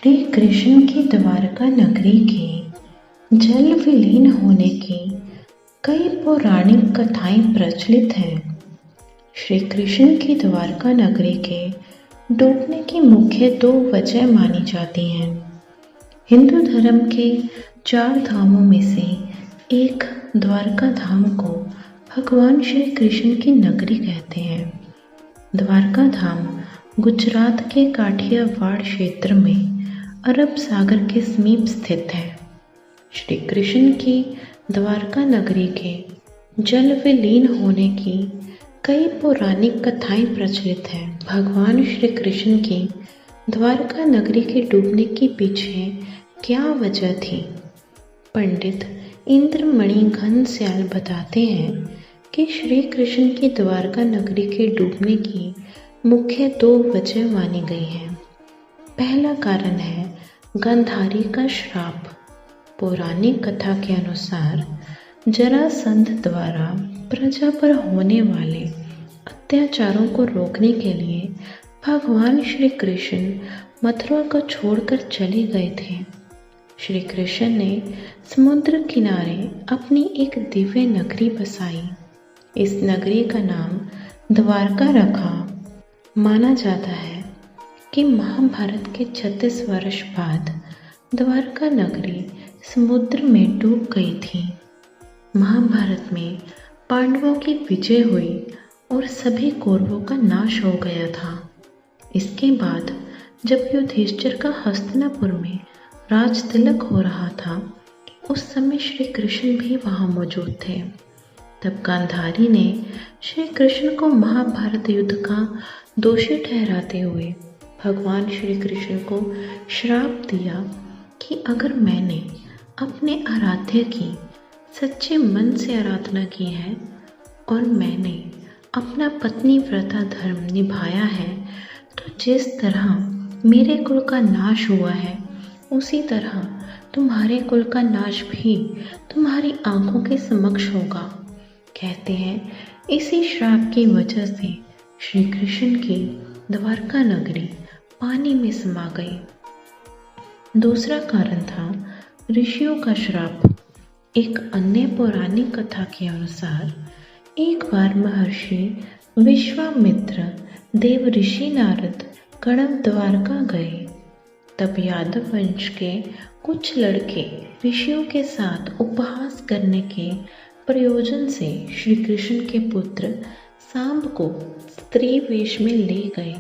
श्री कृष्ण की द्वारका नगरी के जल विलीन होने की कई पौराणिक कथाएं प्रचलित हैं। श्री कृष्ण की द्वारका नगरी के डूबने की मुख्य दो वजह मानी जाती हैं। हिंदू धर्म के 4 धामों में से एक द्वारका धाम को भगवान श्री कृष्ण की नगरी कहते हैं। द्वारका धाम गुजरात के काठियावाड़ क्षेत्र में अरब सागर के समीप स्थित है। श्री कृष्ण की द्वारका नगरी के जल विलीन होने की कई पौराणिक कथाएं प्रचलित हैं। भगवान श्री कृष्ण की द्वारका नगरी के डूबने के पीछे क्या वजह थी? पंडित इंद्रमणि घनश्याल बताते हैं कि श्री कृष्ण की द्वारका नगरी के डूबने की मुख्य 2 वजह मानी गई हैं। पहला कारण है गांधारी का श्राप। पौराणिक कथा के अनुसार जरासंध द्वारा प्रजा पर होने वाले अत्याचारों को रोकने के लिए भगवान श्री कृष्ण मथुरा को छोड़कर चले गए थे। श्री कृष्ण ने समुद्र किनारे अपनी एक दिव्य नगरी बसाई। इस नगरी का नाम द्वारका रखा। माना जाता है कि महाभारत के 36 वर्ष बाद द्वारका नगरी समुद्र में डूब गई थी। महाभारत में पांडवों की विजय हुई और सभी कौरवों का नाश हो गया था। इसके बाद जब युधिष्ठिर का हस्तिनापुर में राज तिलक हो रहा था, उस समय श्री कृष्ण भी वहां मौजूद थे। तब गांधारी ने श्री कृष्ण को महाभारत युद्ध का दोषी ठहराते हुए भगवान श्री कृष्ण को श्राप दिया कि अगर मैंने अपने आराध्य की सच्चे मन से आराधना की है और मैंने अपना पत्नी व्रता धर्म निभाया है, तो जिस तरह मेरे कुल का नाश हुआ है, उसी तरह तुम्हारे कुल का नाश भी तुम्हारी आंखों के समक्ष होगा। कहते हैं इसी श्राप की वजह से श्री कृष्ण की द्वारका नगरी पानी में समा गई। दूसरा कारण था ऋषियों का श्राप। एक अन्य पौराणिक कथा के अनुसार एक बार महर्षि विश्वामित्र देव ऋषि नारद कड़व द्वारका गए। तब यादव वंश के कुछ लड़के ऋषियों के साथ उपहास करने के प्रयोजन से श्री कृष्ण के पुत्र सांब को स्त्री वेश में ले गए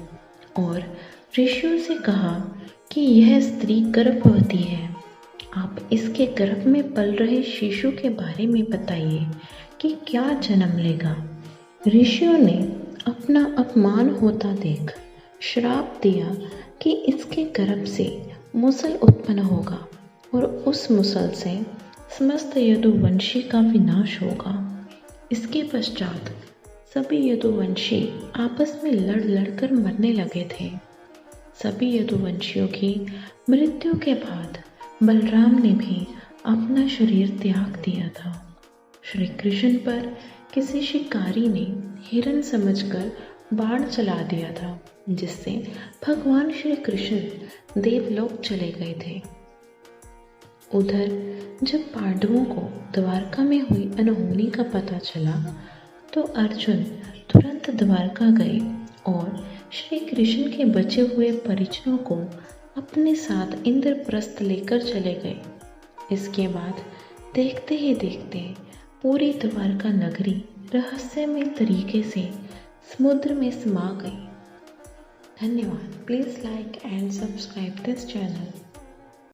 और ऋषियों से कहा कि यह स्त्री गर्भवती है। आप इसके गर्भ में पल रहे शिशु के बारे में बताइए कि क्या जन्म लेगा। ऋषियों ने अपना अपमान होता देख श्राप दिया कि इसके गर्भ से मुसल उत्पन्न होगा और उस मुसल से समस्त यदुवंशी का विनाश होगा। इसके पश्चात सभी यदुवंशी आपस में लड़ कर मरने लगे थे। सभी यदुवंशियों की मृत्यु के बाद बलराम ने भी अपना शरीर त्याग दिया था। श्री कृष्ण पर किसी शिकारी ने हिरन समझकर बाण चला दिया था, जिससे भगवान श्री कृष्ण देवलोक चले गए थे। उधर जब पांडवों को द्वारका में हुई अनहोनी का पता चला, तो अर्जुन तुरंत द्वारका गए और श्री कृष्ण के बचे हुए परिजनों को अपने साथ इंद्रप्रस्थ लेकर चले गए। इसके बाद देखते ही देखते पूरी द्वारका नगरी रहस्यमय तरीके से समुद्र में समा गई। धन्यवाद। Please like and subscribe this channel.